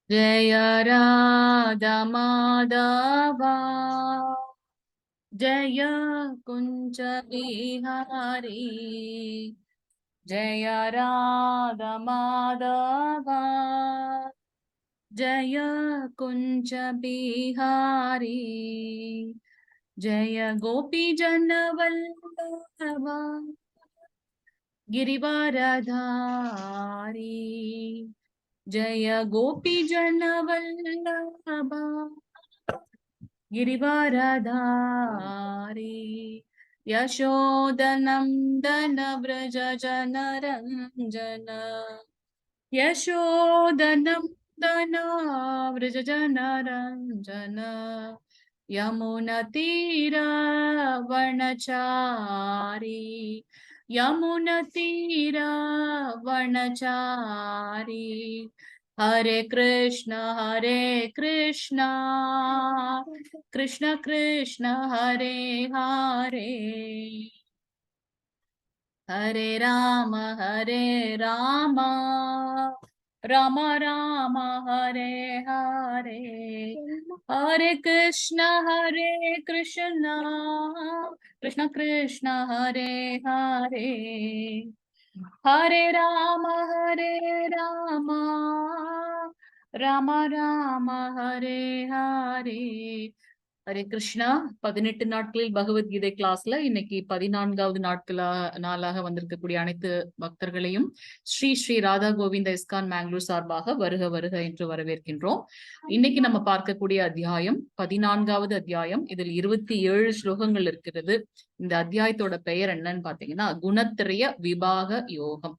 जय राधा माधवा जय कुंज बिहारी जय राधा माधवा जय कुंज बिहारी जय गोपी जन वल्लभा गिरिवारधारी जय गोपी जन वल्लभा गिरिवारधारी यशोदनंदन व्रज जनरंजन यशोदनंदन व्रज जनरंजन यमुनतीरावनचारी यमुनतीरावनचारी हरे कृष्ण कृष्ण कृष्ण हरे हरे हरे राम राम राम हरे हरे हरे कृष्ण कृष्ण कृष्ण हरे हरे हरे राम राम राम हरे हरे ஹரே கிருஷ்ணா. 18 நாட்களில் பகவத்கீதை கிளாஸ்ல இன்னைக்கு 14வது நாளாக வந்திருக்கக்கூடிய அனைத்து பக்தர்களையும் ஸ்ரீ ஸ்ரீ ராதா கோவிந்த இஸ்கான் மேங்களூர் சார்பாக வருக வருக என்று வரவேற்கின்றோம். இன்னைக்கு நம்ம பார்க்கக்கூடிய அத்தியாயம் 14வது அத்தியாயம். இதில் 27 ஸ்லோகங்கள் இருக்கிறது. இந்த அத்தியாயத்தோட பெயர் என்னன்னு பாத்தீங்கன்னா குணத்திரய விபாக யோகம்.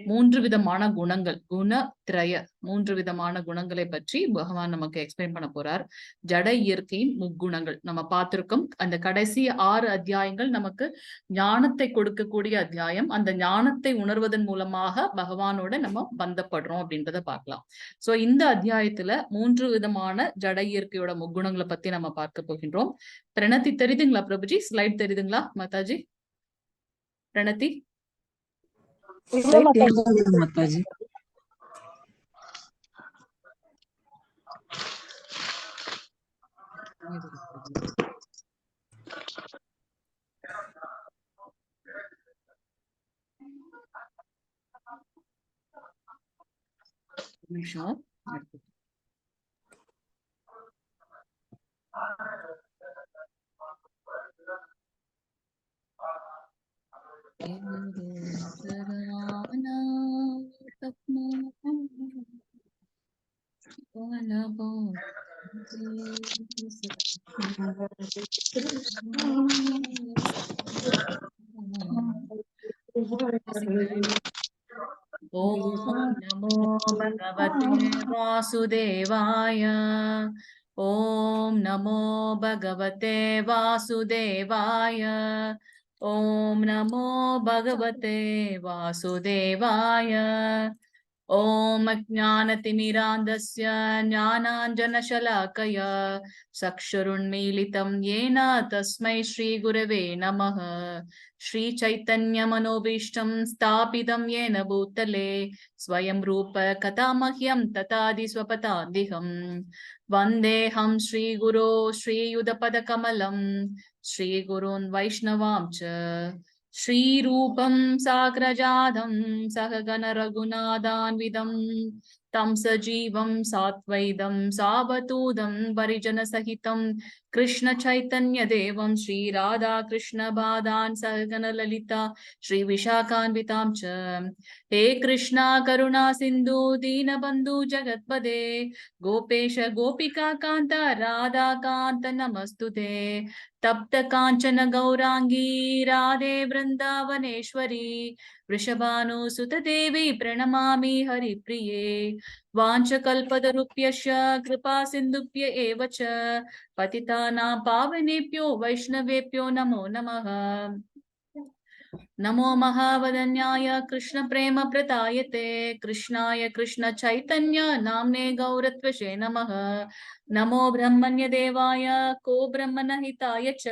3 விதமான குணங்கள், குணத்திரய 3 விதமான குணங்களை பற்றி பகவான் நமக்கு எக்ஸ்பிளைன் பண்ண போறார். ஜட இயற்கையின் முக்குணங்கள் நம்ம பார்த்திருக்கோம். அந்த கடைசி 6 அத்தியாயங்கள் நமக்கு ஞானத்தை கொடுக்கக்கூடிய அத்தியாயம். அந்த ஞானத்தை உணர்வதன் மூலமாக பகவானோட நம்ம பந்தப்படுறோம் அப்படின்றத பார்க்கலாம். சோ இந்த அத்தியாயத்துல 3 விதமான ஜட இயற்கையோட முக்குணங்களை பத்தி நம்ம பார்க்க போகின்றோம். பிரணதி தெரியுதுங்களா பிரபுஜி? ஸ்லைட் தெரியுதுங்களா மாதாஜி? பிரணதி மாதாஜி நிமிஷம். ओम नमो भगवते वासुदेवाय ओम नमो भगवते वासुदेवाय ओम नमो भगवते वासुदेवाय ओम अज्ञानतिमिरान्धस्य ज्ञानाञ्जनशलाकया चक्षुरुन्मीलितं येन तस्मै श्रीगुरवे नमः। श्रीचैतन्यमनोभीष्टं स्थापितं येन भूतले स्वयं रूप कथामह्यं तथादि स्वपदान्तिकं वन्देऽहं श्रीगुरो श्रीयुतपदकमलं श्रीगुरून् वैष्णवां च श्रीरूपं साग्रजातं सहगण रघुनाथान्वितं तं सजीवं सात्वैतं सावधूतं परिजनसहितं कृष्ण चैतन्य देवं श्री राधा कृष्ण बादान् सहगण ललिता श्री विशाखान्वितां च हे कृष्णा करुणा सिन्धु दीनबन्धु जगत्पदे गोपेश गोपिका कान्त राधा कान्त नमस्तुते तप्त कांचन गौरांगी राधे वृंदावनेश्वरी वृषभानुसुत देवी प्रणमामि हरिप्रिये वाञ्छकल्पतरुभ्यश्च कृपा सिन्धुभ्य एव च पतितानां पावनेभ्यो वैष्णवेभ्यो नमो नमः। नमो महावदन्याय कृष्ण प्रेम प्रदायते कृष्णाय कृष्ण चैतन्य नाम्ने गौरत्वसे नमः। नमो ब्रह्मण्य देवाय को ब्रह्मणहिताय च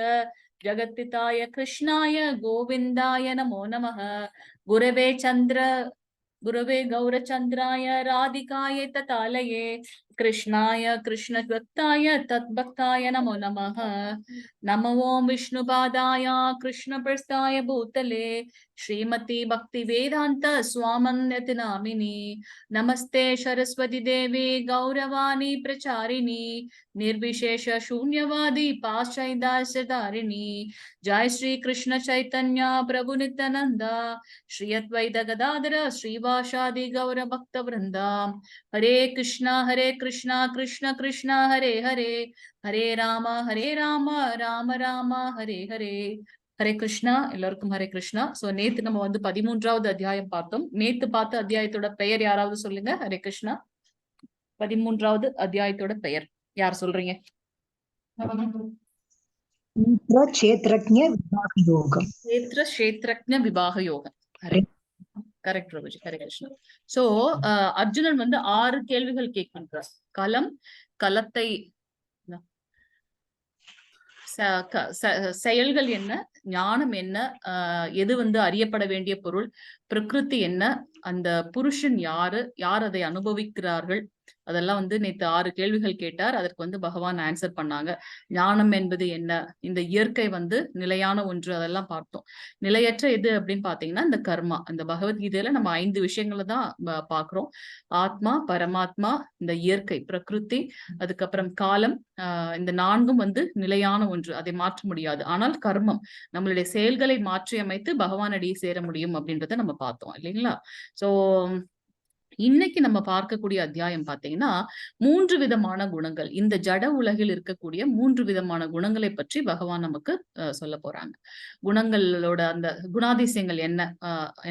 जगत्पिताय कृष्णाय गोविन्दाय नमो नमः। गुरवे गौरचन्द्राय राधिकाय ततालये कृष्णाय कृष्णभक्ताय तद्भक्ताय नमो नमः। नमो ओं विष्णुपादाय कृष्णप्रस्थाय भूतले श्रीमती भक्तिवेदांत स्वामन्यति नामिनी। नमस्ते सरस्वती देवी गौरवाणी प्रचारिणी निर्विशेष शून्यवादी पाश्चात्याचारिणी। जय श्री कृष्ण चैतन्य प्रभु नित्यानंद श्री अद्वैत गदाधर श्रीवासादि गौर भक्त वृंदा। हरे कृष्णा कृष्ण कृष्ण हरे हरे हरे राम राम राम हरे हरे। ஹரே கிருஷ்ணா, எல்லாருக்கும் ஹரே கிருஷ்ணா. சோ நேத்து நம்ம வந்து 13வது அத்தியாயம் பார்த்தோம். நேத்து பார்த்த அத்தியாயத்தோட பெயர் யாராவது சொல்லுங்க. ஹரே கிருஷ்ணா. 13வது அத்தியாயத்தோட பெயர் யார் சொல்றீங்க? கஷேத்ரஜ்ஞ விபாக யோகம். கரெக்ட் பிரபுஜி. ஹரே கிருஷ்ணா. சோ அர்ஜுனன் வந்து 6 கேள்விகள் கேட்கின்றார். கலத்தை செயல்கள் என்ன, ஞானம் என்ன, எது வந்து அறியப்பட வேண்டிய பொருள், பிரகிருதி என்ன, அந்த புருஷன் யாரு, யார் அதை அனுபவிக்கிறார்கள், அதெல்லாம் வந்து நேத்து 6 கேள்விகள் கேட்டார். அதற்கு வந்து பகவான் ஆன்சர் பண்ணாங்க. ஞானம் என்பது என்ன, இந்த இயற்கை வந்து நிலையான ஒன்று, அதெல்லாம் பார்த்தோம். நிலையற்ற எது அப்படின்னு பாத்தீங்கன்னா இந்த கர்மா. இந்த பகவத்கீதையில நம்ம 5 விஷயங்களை தான் பாக்குறோம். ஆத்மா, பரமாத்மா, இந்த இயற்கை பிரகிருதி, அதுக்கப்புறம் காலம். இந்த 4ம் வந்து நிலையான ஒன்று, அதை மாற்ற முடியாது. ஆனால் கர்மம், நம்மளுடைய செயல்களை மாற்றி அமைத்து பகவானடியை சேர முடியும் அப்படின்றத நம்ம பார்த்தோம் இல்லைங்களா? சோ இன்னைக்கு நம்ம பார்க்கக்கூடிய அத்தியாயம் பாத்தீங்கன்னா 3 விதமான குணங்கள், இந்த ஜட உலகில் இருக்கக்கூடிய 3 விதமான குணங்களை பற்றி பகவான் நமக்கு சொல்ல போறாங்க. குணங்களோட அந்த குணாதிசயங்கள் என்ன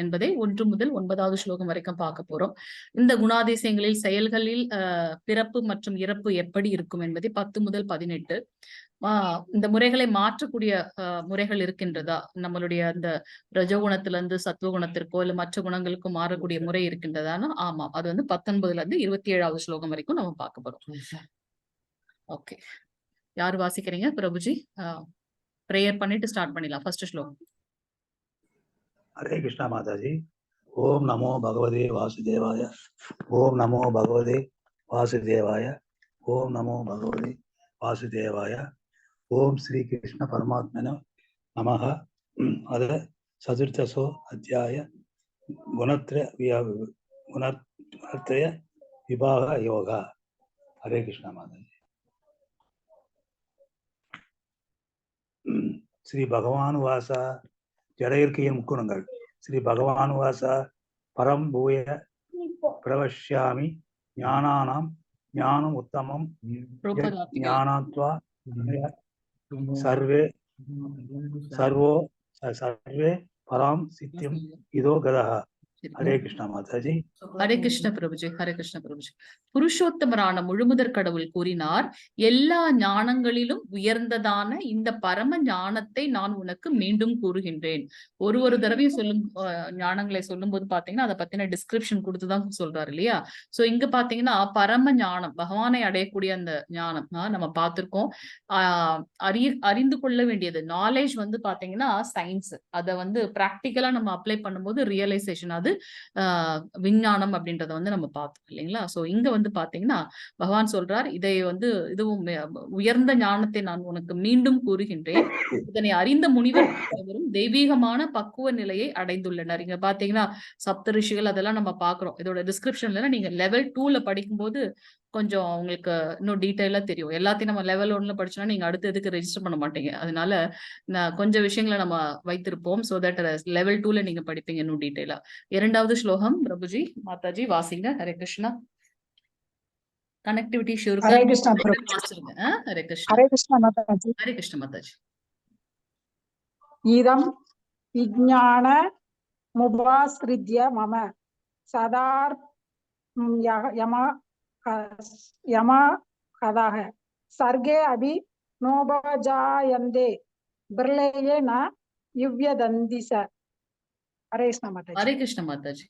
என்பதை 1 முதல் 9வது ஸ்லோகம் வரைக்கும் பார்க்க போறோம். இந்த குணாதிசயங்களில் செயல்களில் பிறப்பு மற்றும் இறப்பு எப்படி இருக்கும் என்பதை 10 முதல் 18. இந்த முறைகளை மாற்றக்கூடிய முறைகள் இருக்கின்றதா, நம்மளுடைய அந்த ரஜகுணத்திலிருந்து சத்துவகுணத்திற்கோ இல்ல மற்ற குணங்களுக்கும் மாறக்கூடிய முறை இருக்கின்றதானா? ஆமா, அது வந்து 19ல இருந்து 27வது ஸ்லோகம் வரைக்கும் நம்ம பார்க்க போறோம். ஓகே, யாரு வாசிக்கிறீங்க பிரபுஜி? பிரேயர் பண்ணிட்டு ஸ்டார்ட் பண்ணிடலாம். ஃபர்ஸ்ட் ஸ்லோகம். ஹரே கிருஷ்ணா மாதாஜி. ஓம் நமோ பகவதே வாசுதேவாய. ஓம் நமோ பகவதே வாசுதேவாய. ஓம் நமோ பகவதே வாசுதேவாய. ஓம் ஸ்ரீ கிருஷ்ண பரமாத்மன நமஹ. அத சதுர்த்தசோ அத்தியாய குணத்ரய விபாக யோகா. ஹரே கிருஷ்ணா மாதாஜி. ஸ்ரீ பகவானுவாச ஜட இயற்கையின் முக்குணங்கள். ஸ்ரீ பகவானுவாச பரம் பூய பிரவஷ்யாமி ஞானானாம் ஞானம் உத்தமம் ஞானாத்வா சர்வே பராம் சித்தியம் இதோ கதஹ. ஹரே கிருஷ்ணா மாதாஜி. ஹரே கிருஷ்ண பிரபுஜி. ஹரே கிருஷ்ண பிரபுஜி. புருஷோத்தமரான முழுமுதற் கடவுள் கூறினார், எல்லா ஞானங்களிலும் உயர்ந்ததான இந்த பரம ஞானத்தை நான் உனக்கு மீண்டும் கூறுகின்றேன். ஒரு தடவையும் சொல்லும் ஞானங்களை சொல்லும் போது பாத்தீங்கன்னா அதை பத்தின டிஸ்கிரிப்ஷன் கொடுத்துதான் சொல்றாரு இல்லையா? சோ இங்க பாத்தீங்கன்னா பரம ஞானம், பகவானை அடையக்கூடிய அந்த ஞானம் நம்ம பார்த்திருக்கோம். அறிந்து கொள்ள வேண்டியது நாலேஜ் வந்து பாத்தீங்கன்னா சயின்ஸ், அதை வந்து பிராக்டிக்கலா நம்ம அப்ளை பண்ணும்போது ரியலைசேஷன், அது விஞ்ஞானம் அப்படின்றத வந்து நம்ம பார்த்தோம் இல்லைங்களா? சோ இங்க வந்து பாத்தீங்கன்னா பகவான் சொல்றார், இதை வந்து இதுவும் உயர்ந்த ஞானத்தை நான் உனக்கு மீண்டும் கூறுகின்றேன். இதனை அறிந்த முனிவர் தெய்வீகமான பக்குவ நிலையை அடைந்துள்ளனர். இங்க பாத்தீங்கன்னா சப்த ரிஷிகள் அதெல்லாம் நம்ம பாக்குறோம். இதோட டிஸ்கிரிப்ஷன்ல நீங்க லெவல் 2ல படிக்கும்போது கொஞ்சம் உங்களுக்கு இன்னும் டீட்டெயிலா தெரியும். எல்லாத்தையும் நம்ம லெவல் 1ல படிச்சோம்னா நீங்க அடுத்து எதுக்கு ரெஜிஸ்டர் பண்ண மாட்டீங்க. அதனால கொஞ்சம் விஷயங்களை நம்ம வைத்திருப்போம். சோ தட் லெவல் 2ல நீங்க படிப்பீங்க இன்னும் டீட்டெயிலா. 2வது ஸ்லோகம் பிரபுஜி மாதாஜி வாசிங்க. ஹரே கிருஷ்ணா. Connectivity sure. ஹரே கிருஷ்ணா. ஹரே கிருஷ்ணா. ஹரே கிருஷ்ணா மாதாஜி. ஹரே கிருஷ்ண மாதாஜி. இதம் விஞ்ஞான முபாஸ்ரித்ய மம சதார் யம கதாக சர்கே அபி நோபஜாயந்தே பிரளயே ந யுவ்யதந்திச. ஹரே கிருஷ்ண மாதாஜி.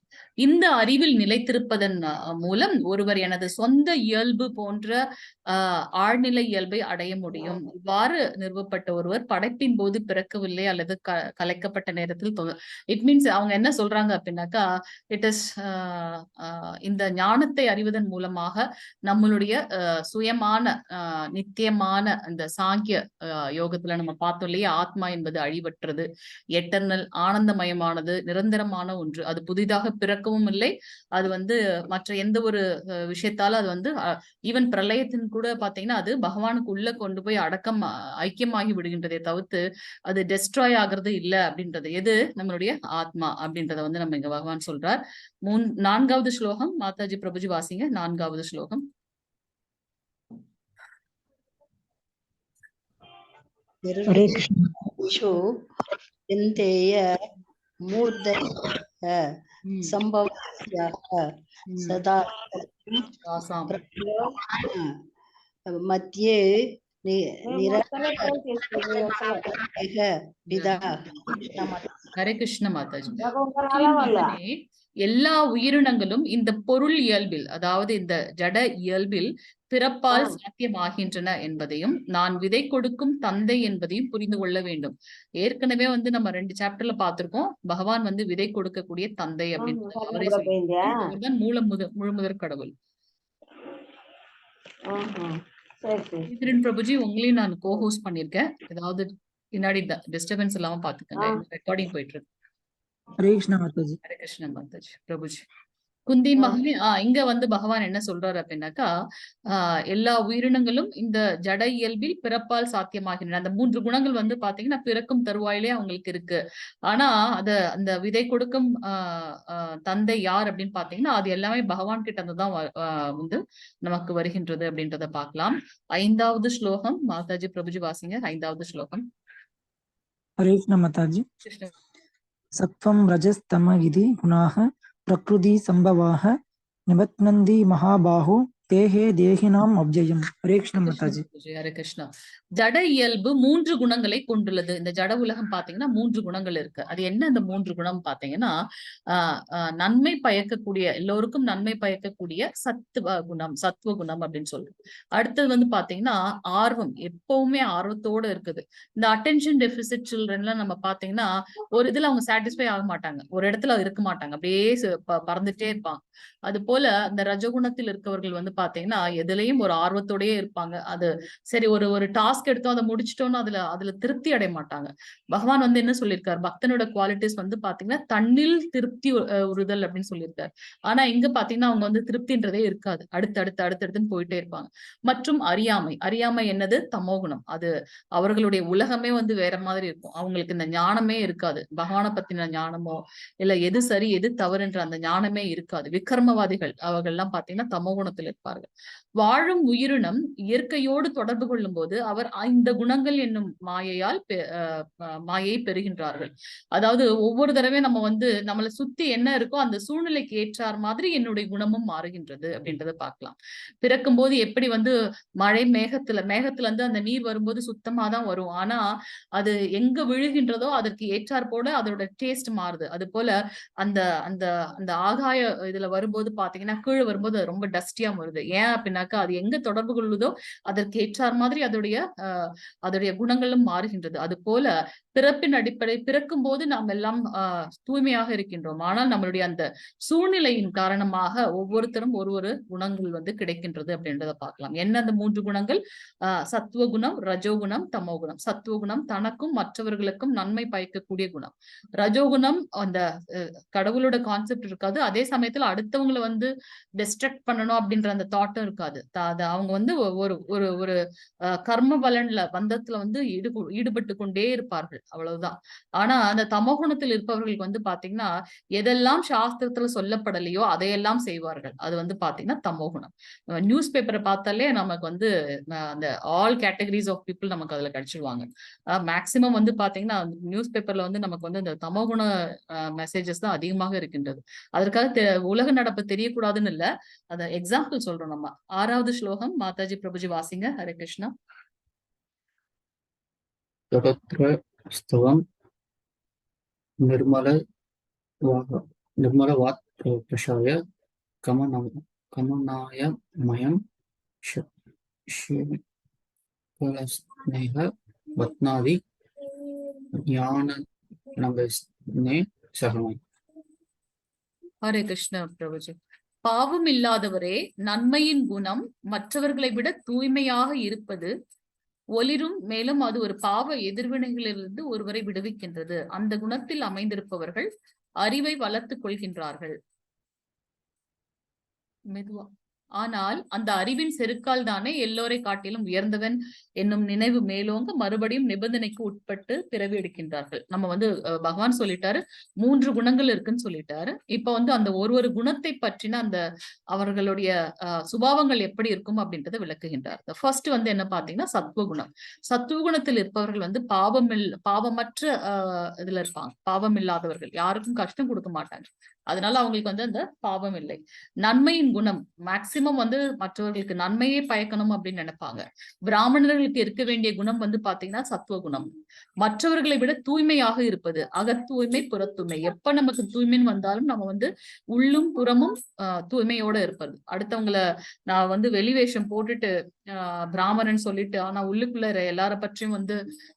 இந்த அறிவில் நிலைத்திருப்பதன் மூலம் ஒருவர் எனது சொந்த இயல்பு போன்ற ஆழ்நிலை இயல்பை அடைய முடியும். இவ்வாறு நிறுவப்பட்ட ஒருவர் படைப்பின் போது பிறக்கவில்லை அல்லது கலைக்கப்பட்ட நேரத்தில் இட் மீன்ஸ் அவங்க என்ன சொல்றாங்க அப்படின்னாக்கா, இட் இஸ் இந்த ஞானத்தை அறிவதன் மூலமாக நம்மளுடைய சுயமான நித்தியமான இந்த சாங்கிய யோகத்துல நம்ம பார்த்தோம் இல்லையா, ஆத்மா என்பது அழிவற்றது, எட்டர்னல், ஆனந்தமயமானது, நிரந்தரமான ஒன்று. அது புதிதாக பிறக்கவும் இல்லை, அது வந்து மற்ற எந்த ஒரு விஷயத்தால அது வந்து ஈவன் பிரளயத்தின் கூட பாத்தீங்கன்னா அது பகவானுக்கு உள்ள கொண்டு போய் அடக்கம் ஐக்கியமாகி விடுகின்றதை தவிர்த்து அது டெஸ்ட்ராய் ஆகுறது இல்ல அப்படின்றது எது, நம்மளுடைய ஆத்மா அப்படின்றத வந்து நம்ம இங்க பகவான் சொல்றார். 4வது ஸ்லோகம் மாதாஜி பிரபுஜி வாசிங்க. 4வது ஸ்லோகம். ஹரே கிருஷ்ணா. மத்தியே ஹரே கிருஷ்ண மாதாஜி. எல்லா உயிரினங்களும் இந்த பொருள் இயல்பில், அதாவது இந்த ஜட இயல்பில் பிறப்பால் சாத்தியமாகின்றன என்பதையும் நான் விதை கொடுக்கும் தந்தை என்பதையும் புரிந்து கொள்ள வேண்டும். ஏற்கனவே வந்து நம்ம 2 சாப்டர்ல பார்த்திருக்கோம், பகவான் வந்து விதை கொடுக்கக்கூடிய தந்தை அப்படின்னு அவரே சொல்லுதான் முழுமுதற் கடவுள். பிரபுஜி, உங்களையும் நான் கோஹோஸ்ட் பண்ணிருக்கேன், ஏதாவது பின்னாடி டிஸ்டர்பன்ஸ் இல்லாம பாத்துக்கங்க, ரெக்கார்டிங் போயிட்டு இருக்கு. ஹரே கிருஷ்ணா மாதாஜி. ஹரே கிருஷ்ணா மாதாஜி. பிரபுஜி குந்தி மகனே, இங்க வந்து பகவான் என்ன சொல்றாரு அப்படின்னாக்கா, எல்லா உயிரினங்களும் இந்த ஜட இயல்பில் பிறப்பால் சாத்தியமாகின்றன. அந்த 3 குணங்கள் வந்து பாத்தீங்கன்னா பிறக்கும் தருவாயிலே அவங்களுக்கு இருக்கு. ஆனா அந்த விதை கொடுக்கும் தந்தை யார் அப்படின்னு பாத்தீங்கன்னா அது எல்லாமே பகவான் கிட்ட இருந்துதான் வந்து நமக்கு வருகின்றது அப்படின்றத பார்க்கலாம். 5வது ஸ்லோகம் மாதாஜி பிரபுஜி வாசிங்க. 5வது ஸ்லோகம். ஹரே கிருஷ்ணா மாதாஜி. சத்வம் ரஜஸ்தம விதி குணாஹ பிரக்ருதி சம்பவாஹ நிபத்னந்தி மகாபாஹோ தேஹே தேஹினாம் அவ்யயம். ஹரே கிருஷ்ணா மாதாஜி. ஹரே கிருஷ்ணா. ஜட இயல்பு 3 குணங்களை கொண்டுள்ளது. இந்த ஜட உலகம் பாத்தீங்கன்னா 3 குணங்கள் இருக்கு. அது என்ன அந்த 3 குணம் பாத்தீங்கன்னா, நன்மை பயக்கக்கூடிய, எல்லோருக்கும் நன்மை பயக்கக்கூடிய சத்துவ குணம் அப்படின்னு சொல்லுது. அடுத்தது வந்து பாத்தீங்கன்னா ஆர்வம், எப்பவுமே ஆர்வத்தோட இருக்குது. இந்த அட்டென்ஷன் டெபிசிட் சில்ட்ரன்லாம் நம்ம பாத்தீங்கன்னா ஒரு இதுல அவங்க சாட்டிஸ்ஃபை ஆக மாட்டாங்க, ஒரு இடத்துல இருக்க மாட்டாங்க, அப்படியே பறந்துட்டே இருப்பாங்க. அது போல இந்த ரஜகுணத்தில் இருக்கவர்கள் வந்து பாத்தீங்கன்னா எதுலயும் ஒரு ஆர்வத்தோடயே இருப்பாங்க. அது சரி, ஒரு டாஸ்க் எடுத்தோம், அதை முடிச்சிட்டோம்னு அதுல திருப்தி அடைய மாட்டாங்க. பகவான் வந்து என்ன சொல்லியிருக்காரு, பக்தனோட குவாலிட்டிஸ் வந்து பாத்தீங்கன்னா தன்னில் திருப்தி உறுதல் அப்படின்னு சொல்லியிருக்காரு. ஆனா இங்க பாத்தீங்கன்னா அவங்க வந்து திருப்தின்றதே இருக்காது, அடுத்தடுத்துன்னு போயிட்டே இருப்பாங்க. மற்றும் அறியாமை என்னது, தமோகுணம். அது அவர்களுடைய உலகமே வந்து வேற மாதிரி இருக்கும், அவங்களுக்கு இந்த ஞானமே இருக்காது, பகவானை பத்தின ஞானமோ இல்ல எது சரி எது தவறுன்ற அந்த ஞானமே இருக்காது. விக்ரமவாதிகள் அவர்கள் எல்லாம் பாத்தீங்கன்னா தமோகுணத்தில் இருப்பார்கள். வாழும் உயிரினம் இயற்கையோடு தொடர்பு கொள்ளும் போது அவர் இந்த குணங்கள் என்னும் மாயை பெறுகின்றார்கள். அதாவது ஒவ்வொரு தடவை நம்ம வந்து நம்மளை சுத்தி என்ன இருக்கோ அந்த சூழ்நிலைக்கு ஏற்றார் மாதிரி என்னுடைய குணமும் மாறுகின்றது அப்படின்றத பார்க்கலாம். பிறக்கும் போது எப்படி வந்து மழை மேகத்துல இருந்து அந்த நீர் வரும்போது சுத்தமா தான் வரும், ஆனா அது எங்க விழுகின்றதோ அதற்கு ஏற்றார் போல அதோட டேஸ்ட் மாறுது. அது போல அந்த அந்த அந்த ஆகாய இதுல வரும்போது பாத்தீங்கன்னா கீழே வரும்போது அது ரொம்ப டஸ்டியா வருது. ஏன் அப்படின்னாக்கா அது எங்க தொடர்பு கொள்ளுதோ அதற்கு ஏற்றார் மாதிரி அதோடைய குணங்களும் மாறுகின்றது. அது போல பிறப்பின் அடிப்படை, பிறக்கும் போது நாம் எல்லாம் தூய்மையாக இருக்கின்றோம், ஆனால் நம்மளுடைய அந்த சூழ்நிலையின் காரணமாக ஒவ்வொருத்தரும் ஒரு குணங்கள் வந்து கிடைக்கின்றது அப்படின்றத பார்க்கலாம். என்ன அந்த 3 குணங்கள்? சத்துவகுணம், ரஜோகுணம், தமோகுணம். சத்துவகுணம் தனக்கும் மற்றவர்களுக்கும் நன்மை பயக்கக்கூடிய குணம். ரஜோகுணம் அந்த கடவுளோட கான்செப்ட் இருக்காது, அதே சமயத்துல அடுத்தவங்களை வந்து டிஸ்ட்ரக்ட் பண்ணணும் அப்படின்ற அந்த தாட்டும் இருக்காது. அவங்க வந்து ஒரு கர்ம பலன்ல பந்தத்துல வந்து ஈடுபட்டு கொண்டே இருப்பார்கள், அவ்வளவுதான். ஆனா அந்த தமோகுணத்தில் இருப்பவர்களுக்கு வந்து பாத்தீங்கன்னா எதெல்லாம் சாஸ்திரத்துல சொல்லப்படலையோ அதையெல்லாம் செய்வார்கள். அது வந்து பாத்தீங்கன்னா தமோகுணம். நியூஸ் பேப்பரை பார்த்தாலே நமக்கு வந்து அந்த ஆல் கேட்டகரிஸ் ஆஃப் பீப்புள் நமக்கு அதுல கிடைச்சிருவாங்க. மேக்சிமம் வந்து பாத்தீங்கன்னா நியூஸ் பேப்பர்ல வந்து நமக்கு வந்து இந்த தமோகுண மெசேஜஸ் தான் அதிகமாக இருக்கின்றது. அதற்காக உலக நடப்பு தெரியக்கூடாதுன்னு இல்ல, அத எக்ஸாம்பிள் சொல்றோம் நம்ம. 6வது ஸ்லோகம் மாதாஜி பிரபுஜி வாசிங்க. ஹரே கிருஷ்ணா. நிர்மல வாக் பிரசாய கமனாய மயம் ஸ்நேக வத்னாதி ஞான நகஸ்னே சகமை. ஹரே கிருஷ்ணா பிரபுஜி. பாவம் இல்லாதவரே, நன்மையின் குணம் மற்றவர்களை விட தூய்மையாக இருப்பது ஒளிரும், மேலும் அது ஒரு பாவ எதிர்வினைகளிலிருந்து ஒருவரை விடுவிக்கின்றது. அந்த குணத்தில் அமைந்திருப்பவர்கள் அறிவை வளர்த்துக் கொள்கின்றார்கள். மெதுவா. ஆனால் அந்த அறிவின் செருக்கால் தானே எல்லோரை காட்டிலும் உயர்ந்தவன் என்னும் நினைவு மேலோங்க மறுபடியும் நிபந்தனைக்கு உட்பட்டு பிறவி எடுக்கின்றார்கள். நம்ம வந்து பகவான் சொல்லிட்டாரு 3 குணங்கள் இருக்குன்னு சொல்லிட்டாரு. இப்ப வந்து அந்த ஒரு குணத்தை பற்றின அந்த அவர்களுடைய சுபாவங்கள் எப்படி இருக்கும் அப்படின்றத விளக்குகின்றார். ஃபர்ஸ்ட் வந்து என்ன பாத்தீங்கன்னா சத்துவகுணம். சத்துவகுணத்தில் இருப்பவர்கள் வந்து பாவமற்ற இதுல இருப்பாங்க. பாவம் இல்லாதவர்கள், யாருக்கும் கஷ்டம் கொடுக்க மாட்டாங்க. அதனால அவங்களுக்கு வந்து அந்த பாவம் இல்லை. நன்மையின் குணம் மேக்சிமம் வந்து மற்றவர்களுக்கு நன்மையே பயக்கணும் அப்படின்னு நினைப்பாங்க. பிராமணர்களுக்கு இருக்க வேண்டிய குணம் வந்து பாத்தீங்கன்னா சத்துவ குணம். மற்றவர்களை விட தூய்மையாக இருப்பது, அகத்தூய்மை புறத்தூய்மை. எப்ப நமக்கு தூய்மைன்னு வந்தாலும் நம்ம வந்து உள்ளும் புறமும் தூய்மையோட இருப்பது. அடுத்தவங்களை நான் வந்து வெளிவேஷம் போட்டுட்டு பிராமணன் சொல்லிட்டு ஆனா உள்ளுக்குள்ள எல்லார பற்றியும் வந்து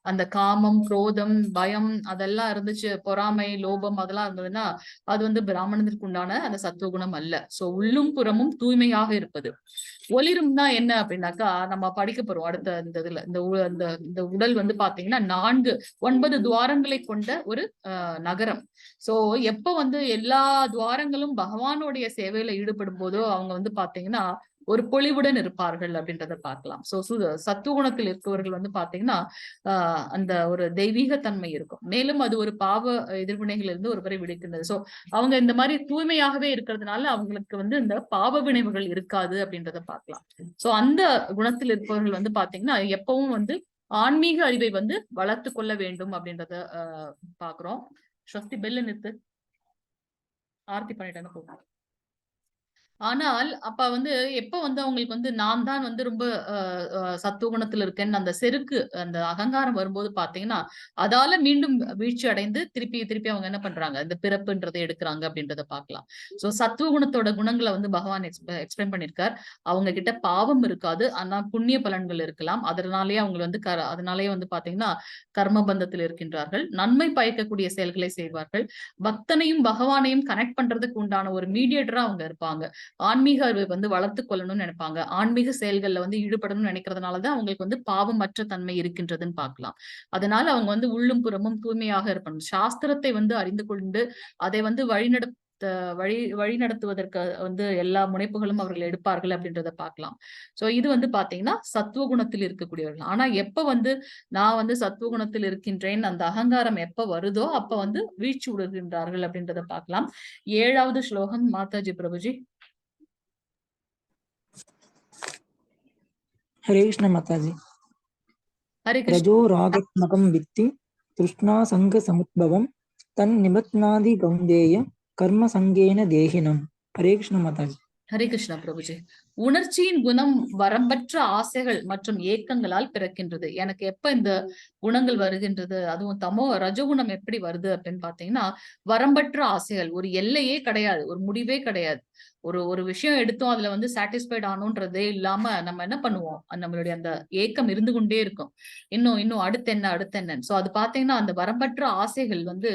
அந்த காமம், குரோதம், பயம் அதெல்லாம் இருந்துச்சு, பொறாமை, லோபம் அதெல்லாம் இருந்ததுன்னா அது வந்து பிராமணத்திற்கு உண்டான அந்த சத்துவகுணம் அல்ல. சோ உள்ளும் புறமும் தூய்மையாக இருப்பது. ஒளிரும்னா என்ன அப்படின்னாக்கா, நம்ம படிக்க போறோம் அடுத்த இந்த இதுல இந்த உடல் வந்து பாத்தீங்கன்னா 9 துவாரங்களை கொண்ட ஒரு நகரம். சோ எப்ப வந்து எல்லா துவாரங்களும் பகவானுடைய சேவையில ஈடுபடும் போதோ அவங்க வந்து பாத்தீங்கன்னா ஒரு பொலிவுடன் இருப்பார்கள் அப்படின்றத பார்க்கலாம். சோ சத்துவகுணத்தில் இருக்கவர்கள் வந்து பாத்தீங்கன்னா அந்த ஒரு தெய்வீக தன்மை இருக்கும். மேலும் அது ஒரு பாவ எதிர்வினைகள் இருந்து ஒருவரை விடுக்கின்றது. சோ அவங்க இந்த மாதிரி தூய்மையாகவே இருக்கிறதுனால அவங்களுக்கு வந்து இந்த பாவ வினைவுகள் இருக்காது அப்படின்றத பார்க்கலாம். சோ அந்த குணத்தில் இருப்பவர்கள் வந்து பாத்தீங்கன்னா எப்பவும் வந்து ஆன்மீக அறிவை வந்து வளர்த்து கொள்ள வேண்டும் அப்படின்றத பாக்குறோம். ஸ்வஸ்தி பெல்ல நிறுத்து, ஆர்த்தி பண்ணிட்டேன்னு போகும். ஆனால் அப்ப வந்து எப்ப வந்து அவங்களுக்கு வந்து நான் தான் வந்து ரொம்ப சத்துவகுணத்துல இருக்கேன்னு அந்த செருக்கு, அந்த அகங்காரம் வரும்போது பாத்தீங்கன்னா அதால மீண்டும் வீழ்ச்சி அடைந்து திருப்பி அவங்க என்ன பண்றாங்க, இந்த பிறப்புன்றதை எடுக்கிறாங்க அப்படின்றத பாக்கலாம். சோ சத்துவகுணத்தோட குணங்களை வந்து பகவான் எக்ஸ்பிளைன் பண்ணிருக்கார். அவங்க கிட்ட பாவம் இருக்காது, ஆனா புண்ணிய பலன்கள் இருக்கலாம். அதனாலேயே அவங்க வந்து அதனாலேயே வந்து பாத்தீங்கன்னா கர்ம பந்தத்தில் இருக்கின்றார்கள். நன்மை பயக்கக்கூடிய செயல்களை செய்வார்கள். பக்தனையும் பகவானையும் கனெக்ட் பண்றதுக்கு உண்டான ஒரு மீடியேட்டரா அவங்க இருப்பாங்க. ஆன்மீக அறிவை வந்து வளர்த்து கொள்ளணும்னு நினைப்பாங்க. ஆன்மீக செயல்கள்ல வந்து ஈடுபடணும்னு நினைக்கிறதுனாலதான் அவங்களுக்கு வந்து பாவமற்ற தன்மை இருக்கின்றதுன்னு பார்க்கலாம். அதனால அவங்க வந்து உள்ளும் புறமும் தூய்மையாக இருக்கணும். சாஸ்திரத்தை வந்து அறிந்து கொண்டு அதை வந்து வழி நடத்துவதற்கு வந்து எல்லா முனைப்புகளும் அவர்கள் எடுப்பார்கள் அப்படின்றத பார்க்கலாம். சோ இது வந்து பாத்தீங்கன்னா சத்துவகுணத்தில் இருக்கக்கூடியவர்கள். ஆனா எப்ப வந்து நான் வந்து சத்துவகுணத்தில் இருக்கின்றேன் அந்த அகங்காரம் எப்ப வருதோ அப்ப வந்து வீழ்ச்சி விடுகின்றார்கள் அப்படின்றத பார்க்கலாம். 7வது ஸ்லோகம் மாதாஜி பிரபுஜி. हरे कृष्ण माताजी। हरे कृष्ण। रजो रागात्मकं वित्ति तृष्णा संग समुद्भवं तन्निबध्नाति कौन्तेय कर्म संगेन देहिनम्। हरे कृष्ण माताजी। ஹரே கிருஷ்ணா பிரபுஜி. உணர்ச்சியின் குணம் வரம்பற்ற ஆசைகள் மற்றும் ஏக்கங்களால் பிறக்கின்றது. எனக்கு எப்ப இந்த குணங்கள் வருகின்றது, அதுவும் ரஜகுணம் எப்படி வருது அப்படின்னு பாத்தீங்கன்னா வரம்பற்ற ஆசைகள், ஒரு எல்லையே கிடையாது, ஒரு முடிவே கிடையாது. ஒரு விஷயம் எடுத்தோம் அதுல வந்து சாட்டிஸ்ஃபைட் ஆனோன்றதே இல்லாம நம்ம என்ன பண்ணுவோம், நம்மளுடைய அந்த ஏக்கம் இருந்து கொண்டே இருக்கும். இன்னும் அடுத்து என்ன. சோ அது பாத்தீங்கன்னா அந்த வரம்பற்ற ஆசைகள் வந்து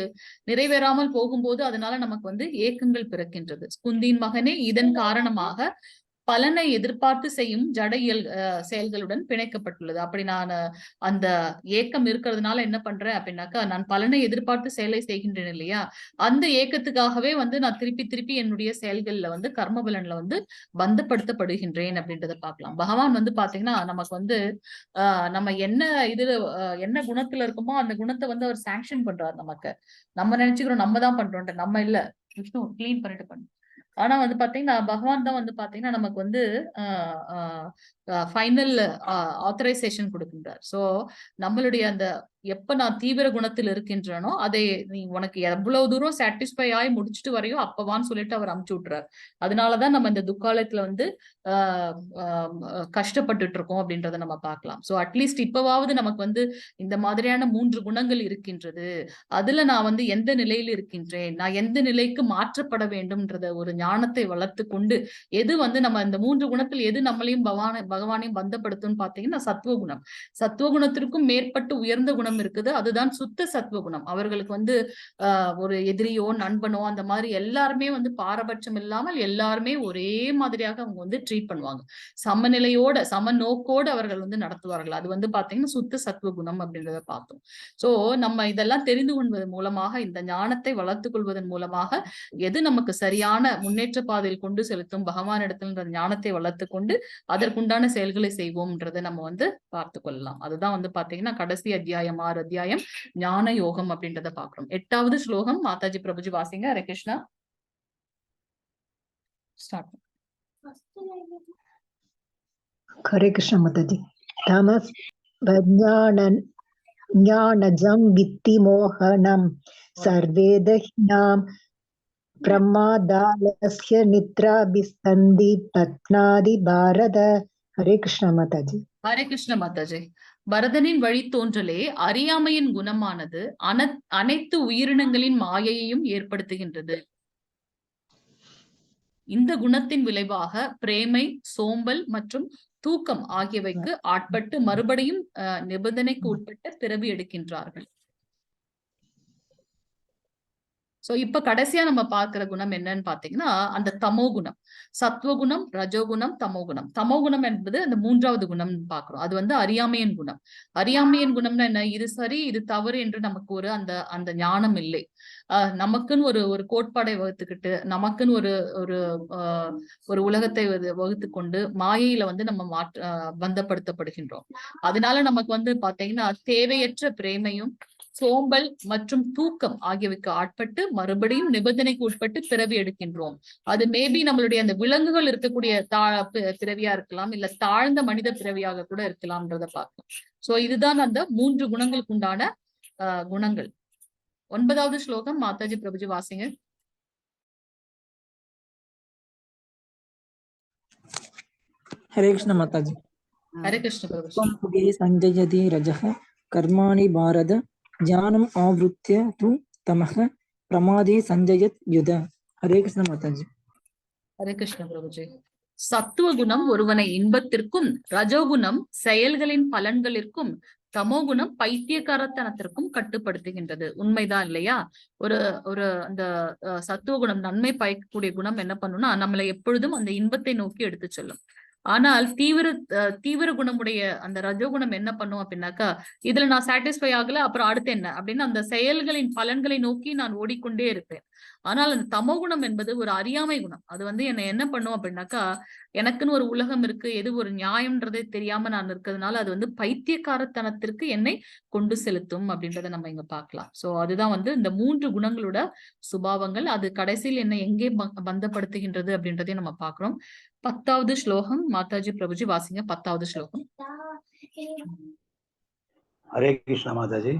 நிறைவேறாமல் போகும்போது அதனால நமக்கு வந்து ஏக்கங்கள் பிறக்கின்றது. குந்தியின் மகனே, இதன் காரணமாக பலனை எதிர்பார்த்து செய்யும் ஜட செயல்களுடன் பிணைக்கப்பட்டுள்ளது. அப்படி நான் அந்த ஏக்கம் இருக்கிறதுனால என்ன பண்றேன் அப்படின்னாக்கா, நான் பலனை எதிர்பார்த்து செயலை செய்கின்றேன் இல்லையா, அந்த ஏக்கத்துக்காகவே வந்து நான் திருப்பி என்னுடைய செயல்கள்ல வந்து கர்ம பலன்ல வந்து பந்தப்படுத்தப்படுகின்றேன் அப்படின்றத பார்க்கலாம். பகவான் வந்து பாத்தீங்கன்னா நமக்கு வந்து நம்ம என்ன குணத்துல இருக்கோமோ அந்த குணத்தை வந்து அவர் சாங்ஷன் பண்றாரு நமக்கு. நம்ம நினைச்சுக்கிறோம் நம்ம தான் பண்றோம், நம்ம இல்ல, விஷ்ணு கிளீன் பண்ணிட்டு பண்ணு. ஆனா வந்து பாத்தீங்கன்னா பகவான் தான் வந்து பாத்தீங்கன்னா நமக்கு வந்து ஃபைனல் ஆத்தரைசேஷன் கொடுக்கின்றார். சோ நம்மளுடைய அந்த எப்ப நான் தீவிர குணத்தில் இருக்கின்றனோ அதை நீ உனக்கு எவ்வளவு தூரம் சாட்டிஸ்ஃபை ஆகி முடிச்சுட்டு வரையோ அப்பவான்னு சொல்லிட்டு அவர் அமுச்சு விட்டுறாரு. அதனாலதான் நம்ம இந்த துக்காலத்துல வந்து கஷ்டப்பட்டுட்டு இருக்கோம் அப்படின்றத நம்ம பார்க்கலாம். சோ அட்லீஸ்ட் இப்பவாவது நமக்கு வந்து இந்த மாதிரியான 3 குணங்கள் இருக்கின்றது, அதுல நான் வந்து எந்த நிலையில் இருக்கின்றேன், நான் எந்த நிலைக்கு மாற்றப்பட வேண்டும்ன்றத ஒரு ஞானத்தை வளர்த்து கொண்டு எது வந்து நம்ம இந்த 3 குணத்தில் எது நம்மளையும் பகவானையும் பந்தப்படுத்தும் பாத்தீங்கன்னா சத்துவகுணம். சத்துவகுணத்திற்கும் மேற்பட்டு உயர்ந்த குணம் குணம் இருக்குது, அதுதான் சுத்த சத்துவ குணம். அவர்களுக்கு வந்து ஒரு எதிரியோ நண்பனோ அந்த மாதிரி எல்லாருமே வந்து பாரபட்சம் இல்லாமல் எல்லாருமே ஒரே மாதிரியாக அவங்க வந்து ட்ரீட் பண்ணுவாங்க. சமநிலையோட சமநோக்கோட அவர்கள் வந்து நடத்துவார்கள். அது வந்து பாத்தீங்கன்னா சுத்த சத்துவ குணம் அப்படின்றத பார்த்தோம். சோ நம்ம இதெல்லாம் தெரிந்து கொள்வதன் மூலமாக, இந்த ஞானத்தை வளர்த்துக் கொள்வதன் மூலமாக எது நமக்கு சரியான முன்னேற்ற பாதையில் கொண்டு செலுத்தும் பகவான் இடத்துல ஞானத்தை வளர்த்து கொண்டு அதற்குண்டான செயல்களை செய்வோம்ன்றதை நம்ம வந்து பார்த்து கொள்ளலாம். அதுதான் வந்து பாத்தீங்கன்னா கடைசி அத்தியாயம் 6 அத்தியாயம் ஞான யோகம் அப்படின்றத பாக்குறோம். 8வது ஸ்லோகம் மாதாஜி பிரபுஜி வாசிங்க. ஹரே கிருஷ்ணா. ஸ்டார்ட். हरे कृष्ण माताजी। तमस ज्ञानजं वित्ति मोहनं सर्वेदहिनां प्रमादालस्य निद्राभिसन्धि पत्नादि भारत। हरे कृष्ण माताजी। ஹரே கிருஷ்ண மாதாஜி. பரதனின் வழி தோன்றலே அறியாமையின் குணமானது அனைத்து உயிரினங்களின் மாயையையும் ஏற்படுத்துகின்றது. இந்த குணத்தின் விளைவாக பிரேமை, சோம்பல் மற்றும் தூக்கம் ஆகியவைக்கு ஆட்பட்டு மறுபடியும் நிபந்தனைக்கு உட்பட்ட பிறவி எடுக்கின்றார்கள். சோ இப்ப கடைசியா நம்ம பார்க்கிற குணம் என்னன்னு பாத்தீங்கன்னா அந்த தமோ குணம். சத்வகுணம், ரஜோகுணம், தமோகுணம். தமோகுணம் என்பது அந்த 3வது குணம் பாக்குறோம். அது வந்து அறியாமையின் குணம். அறியாமையின் குணம்னா என்ன? இது சரி இது தவறு என்று நமக்கு ஒரு அந்த ஞானம் இல்லை. நமக்குன்னு ஒரு கோட்பாடை வகுத்துக்கிட்டு நமக்குன்னு ஒரு உலகத்தை வகுத்து கொண்டு மாயையில வந்து நம்ம பந்தப்படுத்தப்படுகின்றோம். அதனால நமக்கு வந்து பாத்தீங்கன்னா தேவையற்ற பிரேமையும் சோம்பல் மற்றும் தூக்கம் ஆகியவைக்கு ஆட்பட்டு மறுபடியும் நிபந்தனைக்கு உட்பட்டு பிறவி எடுக்கின்றோம். அது மேபி நம்மளுடைய அந்த விலங்குகள் இருக்கக்கூடிய பிறவியா இருக்கலாம், இல்ல தாழ்ந்த மனித பிறவியாக கூட இருக்கலாம்ன்றத பார்க்கலாம். சோ இதுதான் அந்த 3 குணங்களுக்கு உண்டான குணங்கள். 9வது ஸ்லோகம் மாதாஜி பிரபுஜி வாசிங்க. हरे कृष्ण माताजी। हरे कृष्ण प्रभुजी। संजयति रजः कर्माणि भारत ज्ञानम् आवृत्य तु तमः प्रमादे संजयत युध। हरे कृष्ण माताजी। हरे कृष्ण प्रभुजी। சத்துவ குணம் ஒருவனை இன்பத்திற்கும், ரஜோகுணம் செயல்களின் பலன்களிற்கும், தமோகுணம் பைத்தியக்காரத்தனத்திற்கும் கட்டுப்படுத்துகின்றது. உண்மைதான் இல்லையா? ஒரு அந்த சத்துவ குணம் நன்மை பயக்கக்கூடிய குணம் என்ன பண்ணும்னா நம்மளை எப்பொழுதும் அந்த இன்பத்தை நோக்கி எடுத்து செல்லும். ஆனால் தீவிர குணமுடைய அந்த ரஜோகுணம் என்ன பண்ணும் அப்படின்னாக்கா, இதுல நான் சாட்டிஸ்ஃபை ஆகல, அப்புறம் அடுத்து என்ன அப்படின்னு அந்த செயல்களின் பலன்களை நோக்கி நான் ஓடிக்கொண்டே இருப்பேன். ஆனால் அந்த தமோகுணம் என்பது ஒரு அறியாமை குணம். அது வந்து என்ன பண்ணும் அப்படின்னாக்கா, எனக்குன்னு ஒரு உலகம் இருக்கு, எது ஒரு நியாயம்ன்றதே தெரியாம நான் இருக்கிறதுனால அது வந்து பைத்தியக்காரத்தனத்திற்கு என்னை கொண்டு செலுத்தும் அப்படின்றத நம்ம இங்க பார்க்கலாம். சோ அதுதான் வந்து இந்த 3 குணங்களோட சுபாவங்கள். அது கடைசியில் என்ன எங்கே பந்தப்படுத்துகின்றது அப்படின்றதையும் நம்ம பார்க்கிறோம். 10வது ஸ்லோகம் மாதாஜி பிரபுஜி வாசிங்க. 10வது ஸ்லோகம். हरे कृष्ण माताजी।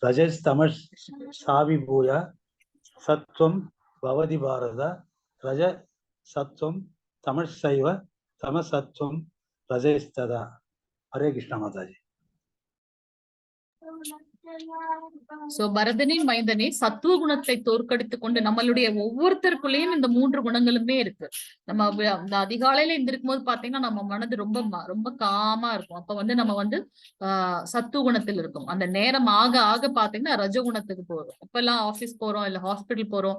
रजस् तमस् साविभूय सत्वं भवति भारत। रज सत्वं तमस्सैव तमसत्वं रजस्तदा। हरे कृष्ण माताजी। சோ பரதனின் மைந்தனே, சத்துவ குணத்தை தோற்கடித்துக் கொண்டு நம்மளுடைய ஒவ்வொருத்தருக்குள்ளேயும் இந்த 3 குணங்களுமே இருக்கு. நம்ம இந்த அதிகாலையில எந்திருக்கும் போது பாத்தீங்கன்னா நம்ம மனது ரொம்ப காமா இருக்கும். அப்ப வந்து நம்ம வந்து சத்துவ குணத்தில் இருக்கும். அந்த நேரம் ஆக ஆக பாத்தீங்கன்னா ரஜகுணத்துக்கு போறோம். அப்பெல்லாம் ஆபீஸ் போறோம், இல்ல ஹாஸ்பிட்டல் போறோம்,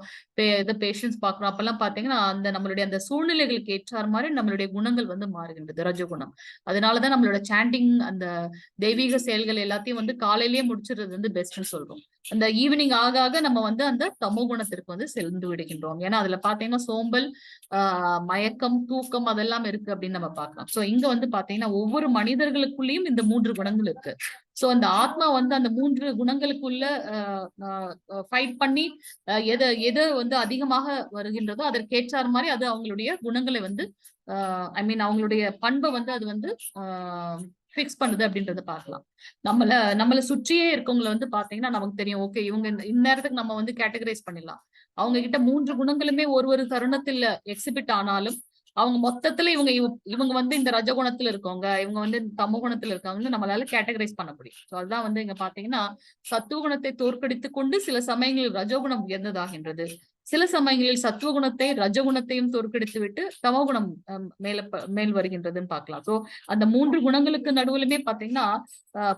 பேஷண்ட்ஸ் பாக்குறோம். அப்பெல்லாம் பாத்தீங்கன்னா நம்மளுடைய அந்த சூழ்நிலைகளுக்கு ஏற்றார் மாதிரி நம்மளுடைய குணங்கள் வந்து மாறுகின்றது, ரஜகுணம். அதனாலதான் நம்மளோட சாண்டிங், அந்த தெய்வீக செயல்கள் எல்லாத்தையும் வந்து காலையிலேயே முடிச்சிடுறது வந்து பெஸ்ட்னு சொல்றோம். அந்த ஈவினிங் ஆக ஆக நம்ம வந்து அந்த தமோ குணத்திற்கு வந்து சென்று விடுகின்றோம். ஏன்னா அதுல பாத்தீங்கன்னா சோம்பல், மயக்கம், தூக்கம் அதெல்லாம் இருக்கு அப்படின்னு நம்ம பார்க்கலாம். சோ இங்க வந்து பாத்தீங்கன்னா ஒவ்வொரு மனிதர்களுக்குள்ளேயும் இந்த 3 குணங்கள் இருக்கு. சோ அந்த ஆத்மா வந்து அந்த 3 குணங்களுக்குள்ள ஃபைட் பண்ணி எது வந்து அதிகமாக வருகின்றதோ அதற்கேற்றார் மாதிரி அது அவங்களுடைய குணங்களை வந்து அவங்களுடைய பண்பை வந்து அது வந்து ஃபிக்ஸ் பண்ணுது அப்படின்றத பார்க்கலாம். நம்மளை சுற்றியே இருக்கவங்களை வந்து பாத்தீங்கன்னா நமக்கு தெரியும், ஓகே இவங்க இந்நேரத்துக்கு நம்ம வந்து கேட்டகரைஸ் பண்ணிடலாம். அவங்க கிட்ட 3 குணங்களுமே ஒரு தருணத்தில் எக்ஸிபிட் ஆனாலும் அவங்க மொத்தத்துல இவங்க வந்து இந்த ரஜகுணத்துல இருக்கவங்க, இவங்க வந்து தமோ குணத்துல இருக்காங்கன்னு நம்மளால கேட்டகரைஸ் பண்ண முடியும். ஸோ அதுதான் வந்து இங்க பாத்தீங்கன்னா சத்துவ குணத்தை தோற்கடித்து கொண்டு சில சமயங்களில் ரஜோகுணம் உயர்ந்ததாகின்றது, சில சமயங்களில் சத்துவகுணத்தை ரஜகுணத்தையும் தோற்கடித்து விட்டு தமோகுணம் மேல் வருகின்றதுன்னு பார்க்கலாம். சோ அந்த 3 குணங்களுக்கு நடுவுலுமே பாத்தீங்கன்னா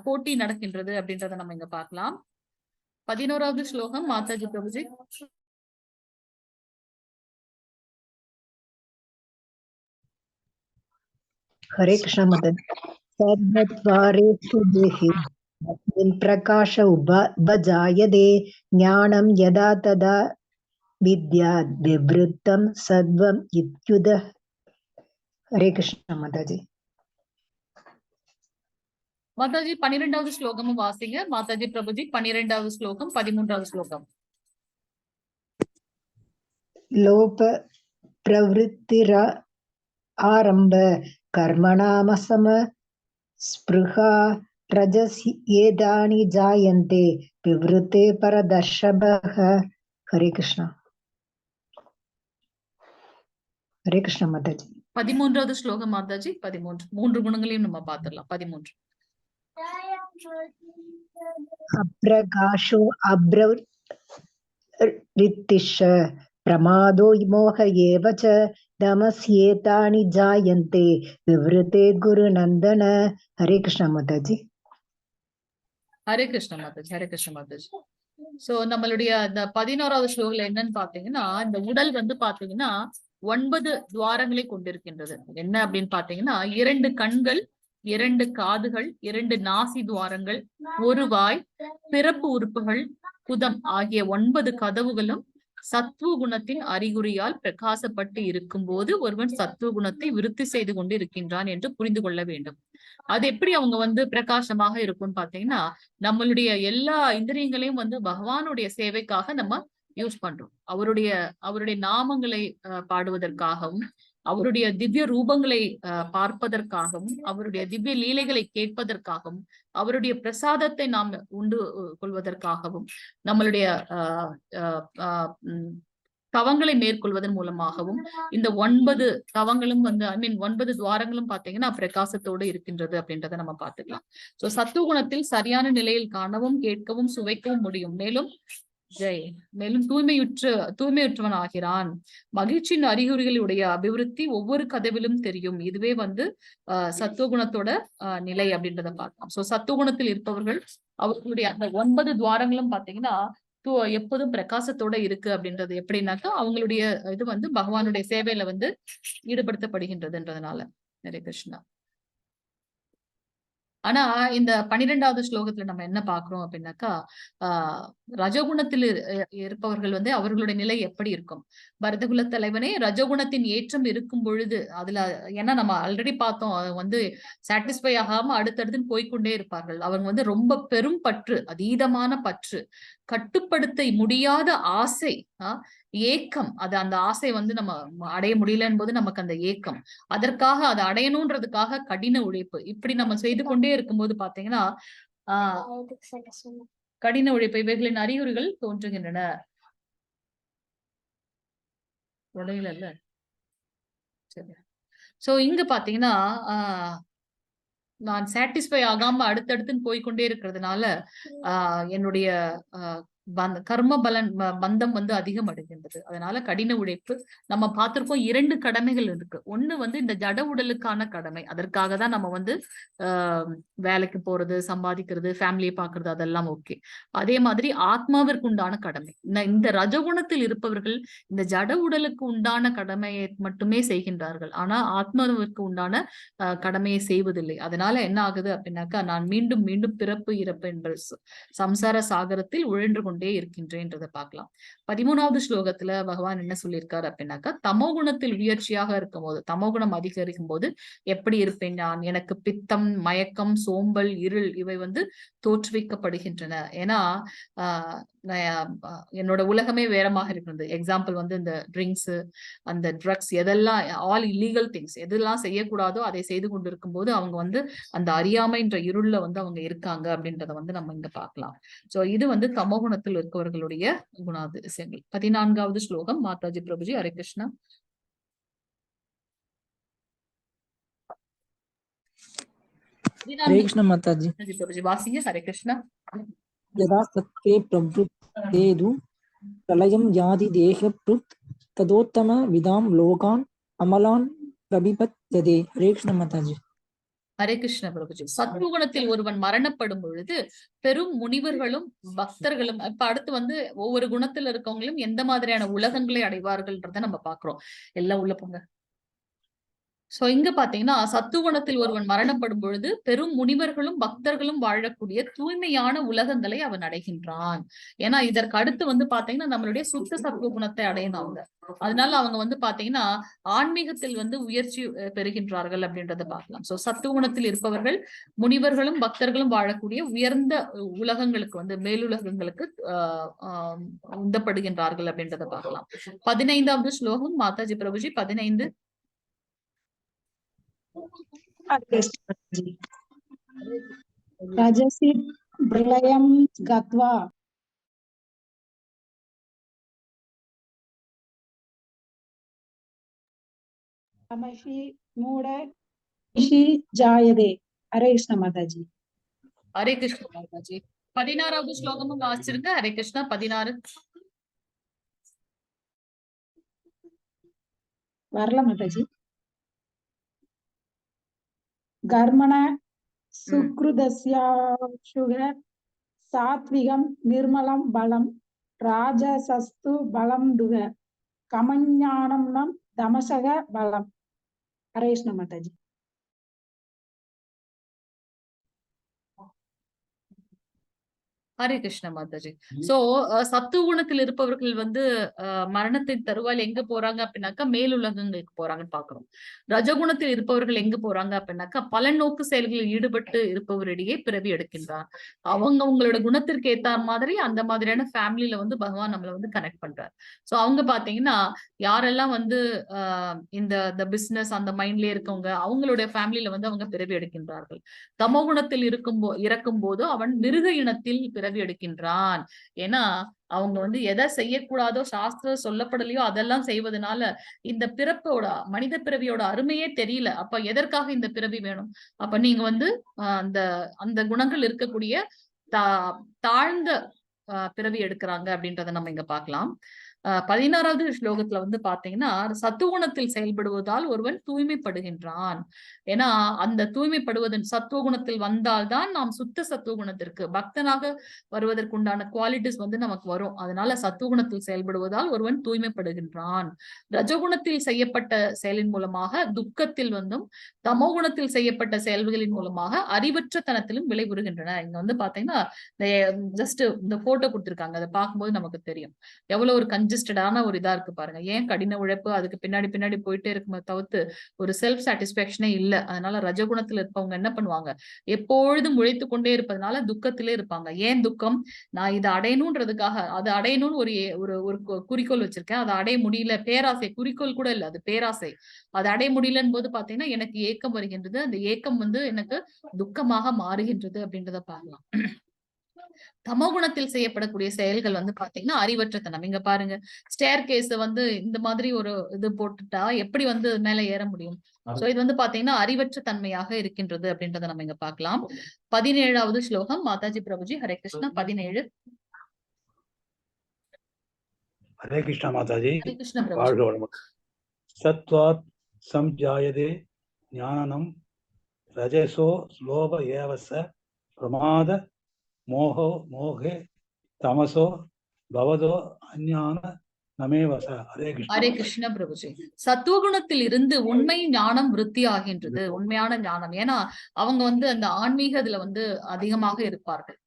போட்டி நடக்கின்றது அப்படின்றத நம்ம இங்க பார்க்கலாம். 11வது ஸ்லோகம் மாதாஜி பிரபுஜி. हरे कृष्ण मदन सर्वद्वारेषु देहि प्रकाश उपजायते ज्ञानं यदा तदा विद्याद् विवृत्तं सद्वम् इत्युद. हरे कृष्ण माताजी. மாதாஜி 12வது ஸ்லோகமும் வாசிங்க. மாதாஜி பிரபுஜி 12வது ஸ்லோகம் 13வது ஸ்லோகம். लोप प्रवृत्तिरा आरंभ कर्मणामसम स्पृहा रजसि एतानि जायन्ते विवृते परदर्शभः. हरे कृष्ण. हरे कृष्ण माताजी. 13வது ஸ்லோகம் மாதாஜி. 13 3 குணங்களையும் நம்ம பார்த்திடலாம். 13. अप्रकाशो अब्रवृत्तिश्च प्रमादो मोह एव च तमस्येतानि जायन्ते विवृते गुरुनन्दन. हरे कृष्ण माताजी. ஹரே கிருஷ்ண மாதாஜி. ஹரே கிருஷ்ண மாதாஜி. சோ நம்மளுடைய இந்த 11வது ஸ்லோகத்துல என்னன்னு பாத்தீங்கன்னா, இந்த உடல் வந்து பாத்தீங்கன்னா 9 துவாரங்களை கொண்டிருக்கின்றது. என்ன அப்படின்னு பாத்தீங்கன்னா, 2 கண்கள், 2 காதுகள், 2 நாசி துவாரங்கள், 1 வாய், பிறப்பு உறுப்புகள், குதம் ஆகிய 9 கதவுகளும் சத்துவ குணத்தின் அறிகுறியால் பிரகாசப்பட்டு இருக்கும் போது ஒருவன் சத்துவ குணத்தை விருத்தி செய்து கொண்டு இருக்கின்றான் என்று புரிந்து கொள்ள வேண்டும். அது எப்படி அவங்க வந்து பிரகாசமாக இருக்கும்னு பாத்தீங்கன்னா, நம்மளுடைய எல்லா இந்திரியங்களையும் வந்து பகவானுடைய சேவைக்காக நம்ம யூஸ் பண்றோம். அவருடைய நாமங்களை பாடுவதற்காகவும், அவருடைய திவ்ய ரூபங்களை பார்ப்பதற்காகவும், அவருடைய திவ்ய லீலைகளை கேட்பதற்காகவும், அவருடைய பிரசாதத்தை நாம் உண்டு கொள்வதற்காகவும், நம்மளுடைய தவங்களை மேற்கொள்வதன் மூலமாகவும் இந்த 9 தவங்களும் வந்து 9 துவாரங்களும் பாத்தீங்கன்னா பிரகாசத்தோடு இருக்கின்றது அப்படின்றத நம்ம பார்த்துக்கலாம். சோ சத்துவ குணத்தில் சரியான நிலையில் காணவும், கேட்கவும், சுவைக்கவும் முடியும். மேலும் தூய்மையுற்றவன் ஆகிறான். மகிழ்ச்சியின் அறிகுறிகளுடைய அபிவிருத்தி ஒவ்வொரு கதவிலும் தெரியும். இதுவே வந்து சத்துவகுணத்தோட நிலை அப்படின்றத பார்க்கலாம். சோ சத்துவகுணத்தில் இருப்பவர்கள் அவர்களுடைய அந்த 9 துவாரங்களும் பாத்தீங்கன்னா எப்போதும் பிரகாசத்தோட இருக்கு அப்படின்றது எப்படின்னாக்கா அவங்களுடைய இது வந்து பகவானுடைய சேவையில வந்து ஈடுபடுத்தப்படுகின்றதுன்றதுனால. ஹரே கிருஷ்ணா. ஆனா இந்த 12வது ஸ்லோகத்துல நம்ம என்ன பாக்குறோம் அப்படின்னாக்கா, ரஜகுணத்தில் இருப்பவர்கள் வந்து அவர்களுடைய நிலை எப்படி இருக்கும்? பரதகுல தலைவனே, ரஜகுணத்தின் ஏற்றம் இருக்கும் பொழுது அதுல ஏன்னா நம்ம ஆல்ரெடி பார்த்தோம், வந்து சாட்டிஸ்ஃபை ஆகாம அடுத்தடுத்து போய்கொண்டே இருப்பார்கள். அவங்க வந்து ரொம்ப பெரும் பற்று, அதீதமான பற்று, கட்டுப்படுத்த முடியாத ஆசை, ஏக்கம். அந்த ஆசை வந்து நம்ம அடைய முடியலன்னு போது நமக்கு அந்த ஏக்கம், அதற்காக அதை அடையணும்ன்றதுக்காக கடின உழைப்பு, இப்படி நம்ம செய்து கொண்டே இருக்கும்போது பாத்தீங்கன்னா கடின உழைப்பு இவைகளின் அறிகுறிகள் தோன்றுகின்றன. உடையில சரி. சோ இங்க பாத்தீங்கன்னா நான் சாட்டிஸ்ஃபை ஆகாம அடுத்தடுத்துன்னு போய்கொண்டே இருக்கிறதுனால என்னுடைய கர்ம பந்தம் வந்து அதிகம் அடைகின்றது. அதனால கடின உழைப்பு. நம்ம பார்த்திருக்கோம் 2 கடமைகள் இருக்கு. ஒண்ணு வந்து இந்த ஜட உடலுக்கான கடமை, அதற்காக தான் நம்ம வந்து வேலைக்கு போறது, சம்பாதிக்கிறது, ஃபேமிலியை பாக்குறது, அதெல்லாம் ஓகே. அதே மாதிரி ஆத்மாவிற்கு உண்டான கடமை. இந்த ரஜகுணத்தில் இருப்பவர்கள் இந்த ஜட உடலுக்கு உண்டான கடமையை மட்டுமே செய்கின்றார்கள். ஆனா ஆத்மாவிற்கு உண்டான கடமையை செய்வதில்லை. அதனால என்ன ஆகுது அப்படின்னாக்கா, நான் மீண்டும் மீண்டும் பிறப்பு இறப்பு என்ற சம்சார சாகரத்தில் உழன்று கொண்டே இருக்கின்றேன்றதை பார்க்கலாம். 13வது ஸ்லோகத்துல பகவான் என்ன சொல்லியிருக்காரு அப்படின்னாக்கா, தமோ குணத்தில் உயர்ச்சியாக இருக்கும் போது, தமோ குணம் அதிகரிக்கும் போது எப்படி இருப்பேன் நான்? எனக்கு பித்தம், மயக்கம், சோம்பல், இருள் இவை வந்து தோற்றுவிக்கப்படுகின்றன. ஏன்னா என்னோட உலகமே வேறமாக இருக்கிறது. எக்ஸாம்பிள் வந்து இந்த ட்ரிங்க்ஸ், அந்த ட்ரக்ஸ், எதெல்லாம் ஆல் இல்லீகல் திங்ஸ், எதெல்லாம் செய்யக்கூடாதோ அதை செய்து கொண்டிருக்கும் போது அவங்க வந்து அந்த அறியாமைன்ற இருள்ல வந்து அவங்க இருக்காங்க அப்படின்றத வந்து நம்ம இங்க பார்க்கலாம். சோ இது வந்து தமோகுணத்தில் இருக்கவர்களுடைய குணாதிசயங்கள். 14வது ஸ்லோகம் மாதாஜி பிரபுஜி. ஹரே கிருஷ்ணா. हरे कृष्ण माताजी. பிரபுஜி வாசிங்க. ஹரே கிருஷ்ணா. यदा सत्त्वे प्रवृत्तेषु प्रलयं यादि देहभृत् तदोत्तम विदां लोकान् अमलान् प्रबिपत्यते हरे कृष्ण माताजी ஹரே கிருஷ்ண பிரபுஜி. சத்வகுணத்தில் ஒருவன் மரணப்படும் பொழுது பெரும் முனிவர்களும் பக்தர்களும், இப்ப அடுத்து வந்து ஒவ்வொரு குணத்துல இருக்கவங்களும் எந்த மாதிரியான உலகங்களை அடைவார்கள்ன்றத நம்ம பாக்குறோம். எல்லாம் உள்ள போங்க. சோ இங்க பாத்தீங்கன்னா சத்துவகுணத்தில் ஒருவன் மரணப்படும் பொழுது பெரும் முனிவர்களும் பக்தர்களும் வாழக்கூடிய தூய்மையான உலகங்களை அவன் அடைகின்றான். ஏன்னா இதற்கு அடுத்து வந்து பாத்தீங்கன்னா நம்மளுடைய சுத்த சத்துவ குணத்தை அடையணும் அவங்க. அதனால அவங்க வந்து பாத்தீங்கன்னா ஆன்மீகத்தில் வந்து உயர்ச்சி பெறுகின்றார்கள் அப்படின்றத பார்க்கலாம். சோ சத்துவகுணத்தில் இருப்பவர்கள் முனிவர்களும் பக்தர்களும் வாழக்கூடிய உயர்ந்த உலகங்களுக்கு வந்து மேலுலகங்களுக்கு உந்தப்படுகின்றார்கள் அப்படின்றத பார்க்கலாம். 15வது ஸ்லோகம் மாதாஜி பிரபுஜி 15. रजसि प्रलयं गत्वा तमसि मूढ जायते. हरे कृष्ण माताजी. ஹரே கிருஷ்ண மாதாஜி. 16வது ஸ்லோகமும் வாசிச்சிருங்க. ஹரே கிருஷ்ணா. 16 வரல மாதாஜி. கர்மண சுக்ருதஸ்யாசுக சாத்விகம் நிர்மலம் பலம் ராஜசஸ்து பலம் துக கமஞானம் நம் தமசக பலம். ஹரே கிருஷ்ண மாதாஜி. ஹரே கிருஷ்ண மாதாஜி. சோ சத்துவகுணத்தில் இருப்பவர்கள் வந்து மரணத்தின் தருவாயில் எங்க போறாங்க அப்படின்னாக்கா மேலுலகங்களுக்கு போறாங்கன்னு பாக்குறோம். ரஜகுணத்தில் இருப்பவர்கள் எங்க போறாங்க அப்படின்னாக்கா பல நோக்கு செயல்களில் ஈடுபட்டு இருப்பவரிடையே பிறவி எடுக்கின்றார். அவங்களோட குணத்திற்கு ஏத்த மாதிரி அந்த மாதிரியான ஃபேமிலியில வந்து பகவான் நம்மளை வந்து கனெக்ட் பண்றாரு. சோ அவங்க பாத்தீங்கன்னா யாரெல்லாம் வந்து இந்த பிசினஸ் அந்த மைண்ட்லயே இருக்கவங்க அவங்களுடைய ஃபேமிலியில வந்து அவங்க பிறவி எடுக்கின்றார்கள். தமோகுணத்தில் இறக்கும் போது அவன் மிருக இனத்தில் பிறவி எடுக்கின்றான். ஏன்னா அவங்க வந்து எதை செய்யக்கூடாதோ சாஸ்திரம் சொல்லப்படலையோ அதெல்லாம் செய்வதனால இந்த பிறப்போட மனித பிறவியோட அருமையே தெரியல. அப்ப எதற்காக இந்த பிறவி வேணும்? அப்ப நீங்க வந்து அந்த அந்த குணங்கள் இருக்கக்கூடிய தாழ்ந்த பிறவி எடுக்கிறாங்க அப்படின்றத நம்ம இங்க பார்க்கலாம். 16வது ஸ்லோகத்துல வந்து பாத்தீங்கன்னா சத்துவகுணத்தில் செயல்படுவதால் ஒருவன் தூய்மைப்படுகின்றான். ஏன்னா அந்த தூய்மைப்படுவதன் சத்துவகுணத்தில் வந்தால்தான் நாம் சுத்த சத்துவகுணத்திற்கு பக்தனாக வருவதற்குண்டான குவாலிட்டிஸ் வந்து நமக்கு வரும். அதனால சத்துவகுணத்தில் செயல்படுவதால் ஒருவன் தூய்மைப்படுகின்றான். ரஜகுணத்தில் செய்யப்பட்ட செயலின் மூலமாக துக்கத்தில் வந்தும் தமோகுணத்தில் செய்யப்பட்ட செயல்களின் மூலமாக அறிவற்ற தனத்திலும் விளைவுறுகின்றன. இங்க வந்து பாத்தீங்கன்னா ஜஸ்ட் இந்த போட்டோ கொடுத்திருக்காங்க. அதை பார்க்கும்போது நமக்கு தெரியும் எவ்வளவு ஒரு கன்ஜஸ்டடான ஒரு இதா இருக்கு பாருங்க. ஏன் கடின உழைப்பு அதுக்கு பின்னாடி போயிட்டே இருக்குமே தவிர்த்து ஒரு செல்ஃப் சாட்டிஸ்பாக்சனே இல்ல. அதனால ரஜகுணத்துல இருப்பவங்க என்ன பண்ணுவாங்க, எப்பொழுதும் உழைத்து கொண்டே இருப்பதனால துக்கத்திலே இருப்பாங்க. ஏன் துக்கம்? நான் இதை அடையணும்ன்றதுக்காக அது அடையணும்னு ஒரு குறிக்கோள் வச்சிருக்கேன், அதை அடைய முடியல. பேராசை, குறிக்கோள் கூட இல்ல, அது பேராசை. அதை அடைய முடியலன்னு போது பாத்தீங்கன்னா எனக்கு ஏக்கம் வருகின்றது. அந்த ஏக்கம் வந்து எனக்கு துக்கமாக மாறுகின்றது அப்படின்றத பார்க்கலாம். தமோகுணத்தில் செய்யப்படக்கூடிய செயல்கள் வந்து பாத்தீங்கன்னா அறிவற்றத்தனம். இங்க பாருங்க, ஸ்டேர் கேஸ் வந்து இந்த மாதிரி ஒரு இது போட்டுட்டா எப்படி வந்து மேல ஏற முடியும்? சோ இது வந்து பாத்தீங்கன்னா அறிவற்ற தன்மையாக இருக்கின்றது அப்படின்றத நம்ம இங்க பார்க்கலாம். 17வது ஸ்லோகம் மாதாஜி பிரபுஜி. ஹரே கிருஷ்ணா. 17. ஹரே கிருஷ்ணா மாதாஜி. ஹரே கிருஷ்ண பிரபுஜி. சத்வாத் சம்ஜாயதே ஞானனம் ரஜசோ லோப ஏவச பிரமாத மோகோ மோகே தமசோ பவதோ அஞ்ஞான நமேவச. ஹரே கிருஷ்ண பிரபுஜி. சத்துவகுணத்தில் இருந்து உண்மை ஞானம் விருத்தி ஆகின்றது, உண்மையான ஞானம். ஏன்னா அவங்க வந்து அந்த ஆன்மீக இதுல வந்து அதிகமாக இருப்பார்கள்,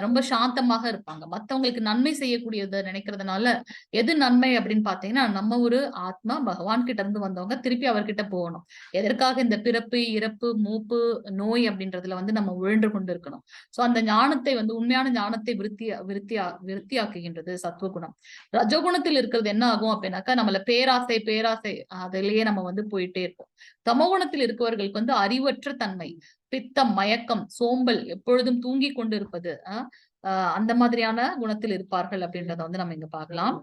ரொம்ப சாந்தமாக இருப்பாங்க. மத்தவங்களுக்கு நன்மை செய்யக்கூடியதை நினைக்கிறதுனால எது நன்மை அப்படின்னு பாத்தீங்கன்னா நம்ம ஒரு ஆத்மா பகவான் கிட்ட இருந்து வந்தவங்க திருப்பி அவர்கிட்ட போகணும். எதற்காக இந்த பிறப்பு இறப்பு மூப்பு நோய் அப்படின்றதுல வந்து நம்ம உழன்று கொண்டு இருக்கணும். சோ அந்த ஞானத்தை வந்து உண்மையான ஞானத்தை விருத்தியாக்குகின்றது சத்துவகுணம். ரஜகுணத்தில் இருக்கிறது என்ன ஆகும் அப்படின்னாக்கா நம்மள பேராசை அதிலேயே நம்ம வந்து போயிட்டே இருப்போம். தமோகுணத்தில் இருக்கவர்களுக்கு வந்து அறிவற்ற தன்மை, பித்தம், மயக்கம், சோம்பல், எப்பொழுதும் தூங்கி கொண்டு இருப்பது, அந்த மாதிரியான குணத்தில் இருப்பார்கள் அப்படின்றத வந்து நம்ம இங்க பார்க்கலாம்.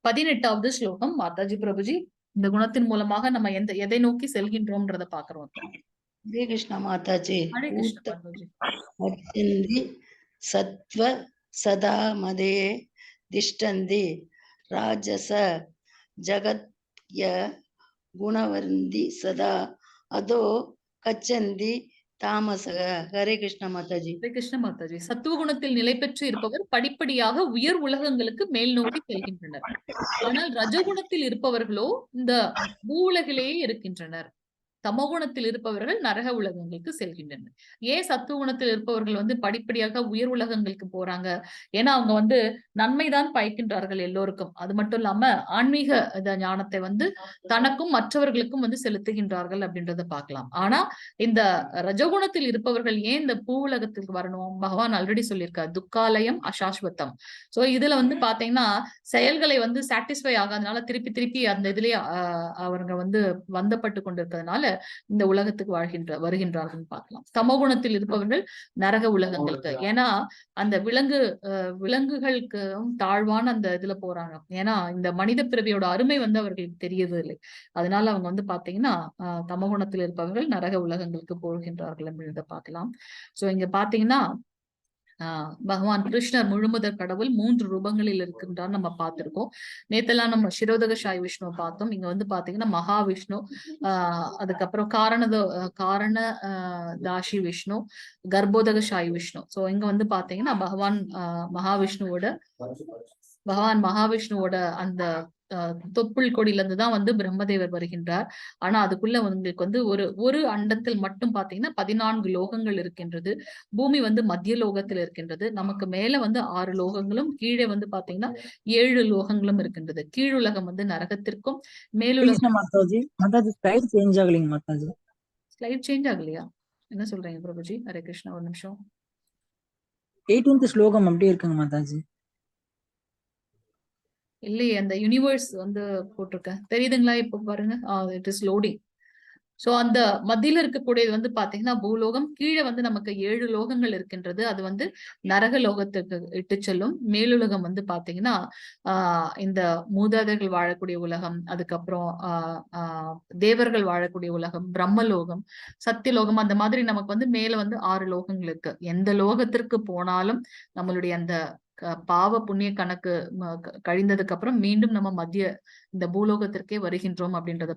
18வது ஸ்லோகம் மாதாஜி பிரபுஜி. இந்த குணத்தின் மூலமாக நம்ம எதை நோக்கி செல்கின்றோம்ன்றத பாக்குறோம். ஹரே கிருஷ்ண மாதாஜி. ஹரே கிருஷ்ண சத்வ சதா மதே திஷ்டந்தி ராஜச ஜகத்ய குணவந்தி சதா அதோ கச்சந்தி தாமசக. ஹரே கிருஷ்ண மாதாஜி. ஹரே கிருஷ்ண மாதாஜி. சத்துவ குணத்தில் நிலை பெற்று இருப்பவர் படிப்படியாக உயர் உலகங்களுக்கு மேல் நோக்கி செல்கின்றனர். ஆனால் ரஜகுணத்தில் இருப்பவர்களோ இந்த பூவுலகிலேயே இருக்கின்றனர். தமோகுணத்தில் இருப்பவர்கள் நரக உலகங்களுக்கு செல்கின்றனர். ஏன் சத்துவ குணத்தில் இருப்பவர்கள் வந்து படிப்படியாக உயர் உலகங்களுக்கு போறாங்க? ஏன்னா அவங்க வந்து நன்மைதான் பயக்கின்றார்கள் எல்லோருக்கும். அது மட்டும் இல்லாம ஆன்மீக ஞானத்தை வந்து தனக்கும் மற்றவர்களுக்கும் வந்து செலுத்துகின்றார்கள் அப்படின்றத பார்க்கலாம். ஆனா இந்த ரஜகுணத்தில் இருப்பவர்கள் ஏன் இந்த பூ உலகத்திற்கு வரணும்? பகவான் ஆல்ரெடி சொல்லியிருக்காரு, துக்காலயம் அசாஸ்வத்தம். சோ இதுல வந்து பாத்தீங்கன்னா செயல்களை வந்து சாட்டிஸ்ஃபை ஆகாதனால திருப்பி திருப்பி அந்த இதுலயே அவங்க வந்து வந்தப்பட்டு கொண்டிருக்கிறதுனால இந்த உலகத்துக்கு வருகின்றார்கள் பார்க்கலாம். தமோகுணத்தில் இருப்பவர்கள் நரக உலகங்களுக்கு. ஏன்னா அந்த விலங்குகளுக்கு தாழ்வான அந்த இதுல போறாங்க. ஏன்னா இந்த மனித பிறவியோட அருமை வந்து அவர்களுக்கு தெரியவே இல்லை. அதனால அவங்க வந்து பாத்தீங்கன்னா தமோகுணத்தில் இருப்பவர்கள் நரக உலகங்களுக்கு போகின்றார்கள் அப்படின்றத பார்க்கலாம். சோ இங்க பாத்தீங்கன்னா பகவான் கிருஷ்ணர் முழுமுதற் கடவுள் 3 ரூபங்களில் இருக்கின்றார் நம்ம பார்த்திருக்கோம். நேத்தெல்லாம் நம்ம சிரோதக சாய் விஷ்ணுவை பார்த்தோம். இங்க வந்து பாத்தீங்கன்னா மகாவிஷ்ணு, அதுக்கப்புறம் காரண தாஷி விஷ்ணு, கர்ப்போதக சாய் விஷ்ணு. சோ இங்க வந்து பாத்தீங்கன்னா பகவான் மகாவிஷ்ணுவோட அந்த தொப்புள் கொடியில இருந்துதான் வந்து பிரம்மதேவர் வருகின்றார். ஆனா அதுக்குள்ள உங்களுக்கு வந்து ஒரு அண்டத்தில் மட்டும் பாத்தீங்கன்னா 14 லோகங்கள் இருக்கின்றது. பூமி வந்து மத்திய லோகத்தில் இருக்கின்றது. நமக்கு மேல வந்து 6 லோகங்களும், கீழே வந்து பாத்தீங்கன்னா 7 லோகங்களும் இருக்கின்றது. கீழுலகம் வந்து நரகத்திற்கும், மேலுலகம் மாதாஜி ஸ்லைட் சேஞ்ச் ஆகலைங்க மாதாஜி. ஸ்லைட் சேஞ்ச் ஆகலையா? என்ன சொல்றீங்க பிரபுஜி? ஹரே கிருஷ்ணா, ஒரு நிமிஷம். 18th ஸ்லோகம் அப்படியே இருக்குங்க மாதாஜி. இல்லையே, அந்த யூனிவர்ஸ் வந்து போட்டிருக்கேன், தெரியுதுங்களா? இப்ப பாருங்க, இட் இஸ் லோடிங். சோ அந்த மத்தியில இருக்கக்கூடியது வந்து பாத்தீங்கன்னா பூலோகம். கீழே வந்து நமக்கு 7 லோகங்கள் இருக்கின்றது. அது வந்து நரக லோகத்துக்கு இட்டு செல்லும். மேலுலகம் வந்து பாத்தீங்கன்னா இந்த மூதாதைகள் வாழக்கூடிய உலகம், அதுக்கப்புறம் தேவர்கள் வாழக்கூடிய உலகம், பிரம்மலோகம், சத்தியலோகம், அந்த மாதிரி நமக்கு வந்து மேல வந்து 6 லோகங்கள் இருக்கு. எந்த லோகத்திற்கு போனாலும் நம்மளுடைய அந்த பாவ புண்ணிய கணக்கு கழிந்ததுக்கு அப்புறம் மீண்டும் நம்ம மத்திய இந்த பூலோகத்திற்கே வருகின்றோம் அப்படின்றத